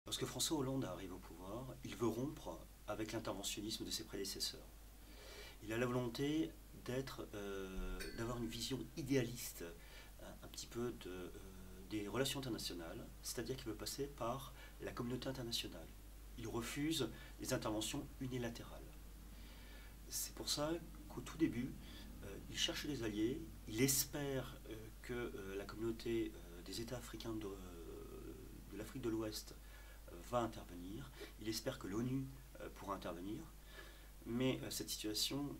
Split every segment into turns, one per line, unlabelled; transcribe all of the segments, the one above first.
Lorsque François Hollande arrive au pouvoir, il veut rompre avec l'interventionnisme de ses prédécesseurs. Il a la volonté d'avoir une vision idéaliste un petit peu des relations internationales, c'est-à-dire qu'il veut passer par la communauté internationale. Il refuse les interventions unilatérales. C'est pour ça qu'au tout début, il cherche des alliés, il espère que la communauté des États africains de l'Afrique de l'Ouest va intervenir, il espère que l'ONU pourra intervenir, mais cette situation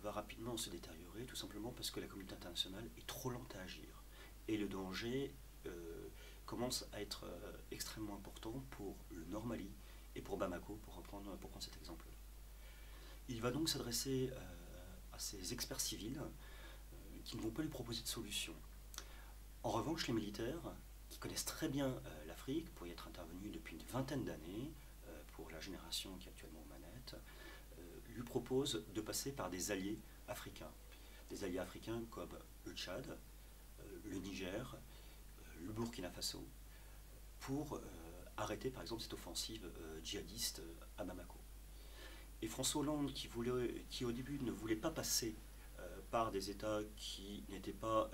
va rapidement se détériorer, tout simplement parce que la communauté internationale est trop lente à agir. Et le danger commence à être extrêmement important pour le Nord Mali et pour Bamako, pour prendre cet exemple-là. Il va donc s'adresser à ces experts civils qui ne vont pas lui proposer de solution. En revanche, les militaires, qui connaissent très bien l'Afrique, pour y être intervenus depuis une vingtaine d'années, pour la génération qui est actuellement aux manettes, lui proposent de passer par des alliés africains. Des alliés africains comme le Tchad, le Niger, le Burkina Faso, pour arrêter par exemple cette offensive djihadiste à Bamako. Et François Hollande, qui au début ne voulait pas passer par des États qui n'étaient pas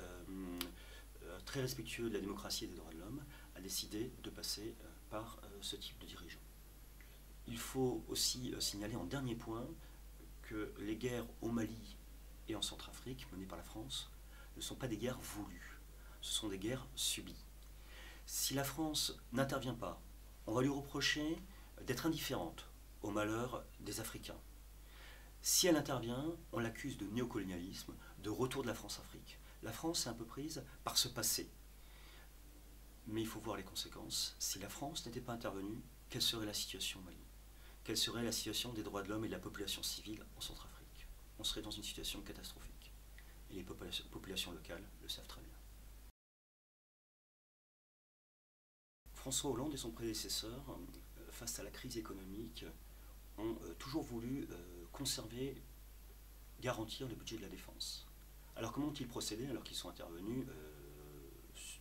très respectueux de la démocratie et des droits de l'homme, a décidé de passer par ce type de dirigeants. Il faut aussi signaler en dernier point que les guerres au Mali et en Centrafrique menées par la France ne sont pas des guerres voulues, ce sont des guerres subies. Si la France n'intervient pas, on va lui reprocher d'être indifférente au malheur des Africains. Si elle intervient, on l'accuse de néocolonialisme, de retour de la France-Afrique. La France est un peu prise par ce passé. Mais il faut voir les conséquences. Si la France n'était pas intervenue, quelle serait la situation au Mali? Quelle serait la situation des droits de l'homme et de la population civile en Centrafrique? On serait dans une situation catastrophique. Et les populations locales le savent très bien. François Hollande et son prédécesseur, face à la crise économique, ont toujours voulu conserver, garantir le budget de la défense. Alors comment ont-ils procédé alors qu'ils sont intervenus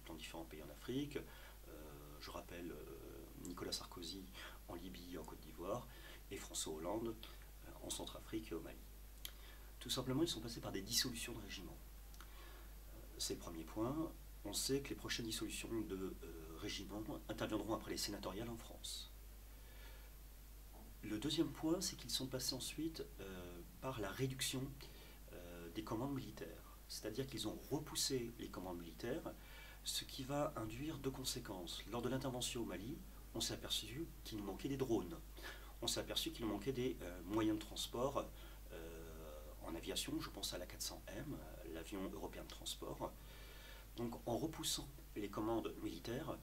dans différents pays en Afrique? Je rappelle Nicolas Sarkozy en Libye et en Côte d'Ivoire, et François Hollande en Centrafrique et au Mali. Tout simplement, ils sont passés par des dissolutions de régiments. C'est le premier point. On sait que les prochaines dissolutions de régiments interviendront après les sénatoriales en France. Le deuxième point, c'est qu'ils sont passés ensuite par la réduction des commandes militaires. C'est-à-dire qu'ils ont repoussé les commandes militaires, ce qui va induire deux conséquences. Lors de l'intervention au Mali, on s'est aperçu qu'il nous manquait des drones. On s'est aperçu qu'il nous manquait des moyens de transport en aviation. Je pense à l'A400M, l'avion européen de transport. Donc en repoussant les commandes militaires,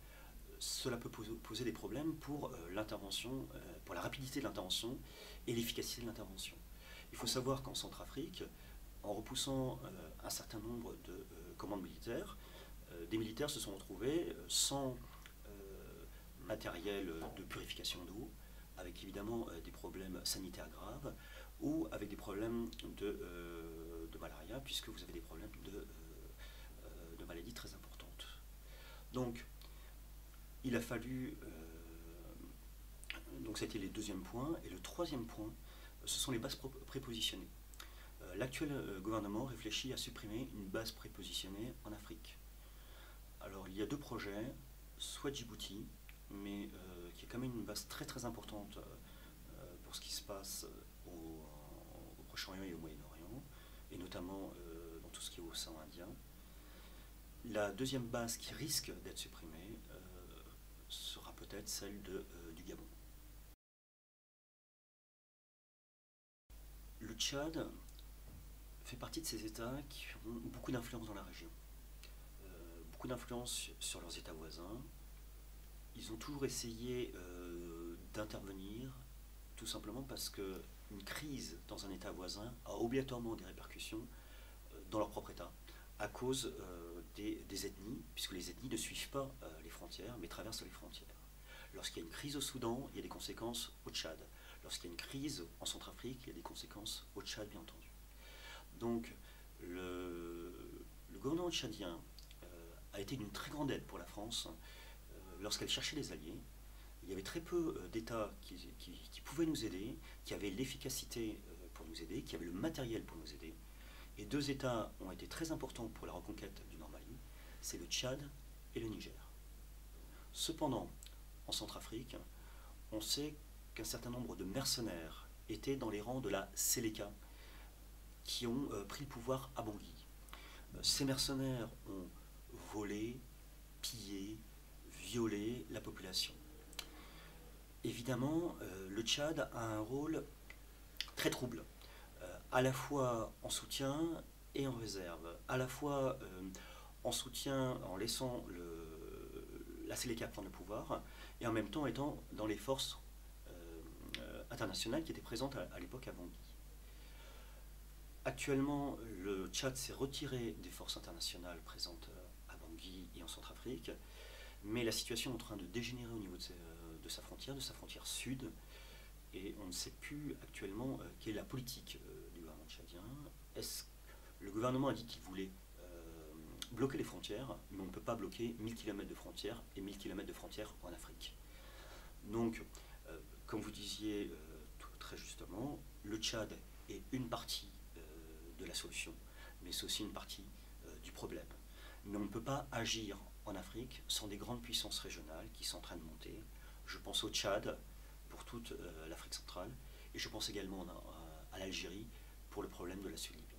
cela peut poser des problèmes pour l'intervention, pour la rapidité de l'intervention et l'efficacité de l'intervention. Il faut savoir qu'en Centrafrique, en repoussant un certain nombre de commandes militaires, des militaires se sont retrouvés sans matériel de purification d'eau, avec évidemment des problèmes sanitaires graves, ou avec des problèmes de malaria, puisque vous avez des problèmes de maladies très importantes. Donc, il a fallu... donc, c'était les deuxièmes points. Et le troisième point, ce sont les bases prépositionnées. L'actuel gouvernement réfléchit à supprimer une base prépositionnée en Afrique. Alors, il y a deux projets, soit Djibouti, mais qui est quand même une base très très importante pour ce qui se passe au Proche-Orient et au Moyen-Orient, et notamment dans tout ce qui est au Océan Indien. La deuxième base qui risque d'être supprimée sera peut-être celle du Gabon. Le Tchad fait partie de ces États qui ont beaucoup d'influence dans la région, beaucoup d'influence sur leurs États voisins. Ils ont toujours essayé d'intervenir, tout simplement parce qu'une crise dans un État voisin a obligatoirement des répercussions dans leur propre État, à cause des ethnies, puisque les ethnies ne suivent pas les frontières, mais traversent les frontières. Lorsqu'il y a une crise au Soudan, il y a des conséquences au Tchad. Lorsqu'il y a une crise en Centrafrique, il y a des conséquences au Tchad, bien entendu. Donc, le gouvernement tchadien a été d'une très grande aide pour la France lorsqu'elle cherchait des alliés. il y avait très peu d'États qui pouvaient nous aider, qui avaient l'efficacité pour nous aider, qui avaient le matériel pour nous aider. Et deux États ont été très importants pour la reconquête du Nord Mali, c'est le Tchad et le Niger. Cependant, en Centrafrique, on sait qu'un certain nombre de mercenaires étaient dans les rangs de la Séléka, qui ont pris le pouvoir à Bangui. Ces mercenaires ont volé, pillé, violé la population. Évidemment, le Tchad a un rôle très trouble, à la fois en soutien et en réserve, à la fois en soutien en laissant la Séléka prendre le pouvoir, et en même temps étant dans les forces internationales qui étaient présentes à l'époque à Bangui. Actuellement, le Tchad s'est retiré des forces internationales présentes à Bangui et en Centrafrique, mais la situation est en train de dégénérer au niveau de sa frontière sud, et on ne sait plus actuellement quelle est la politique du gouvernement tchadien. Le gouvernement a dit qu'il voulait bloquer les frontières, mais on ne peut pas bloquer 1000 km de frontières et 1000 km de frontières en Afrique. Donc, comme vous disiez très justement, le Tchad est une partie de la solution, mais c'est aussi une partie du problème. Mais on ne peut pas agir en Afrique sans des grandes puissances régionales qui sont en train de monter. Je pense au Tchad pour toute l'Afrique centrale, et je pense également à l'Algérie pour le problème de la Libye.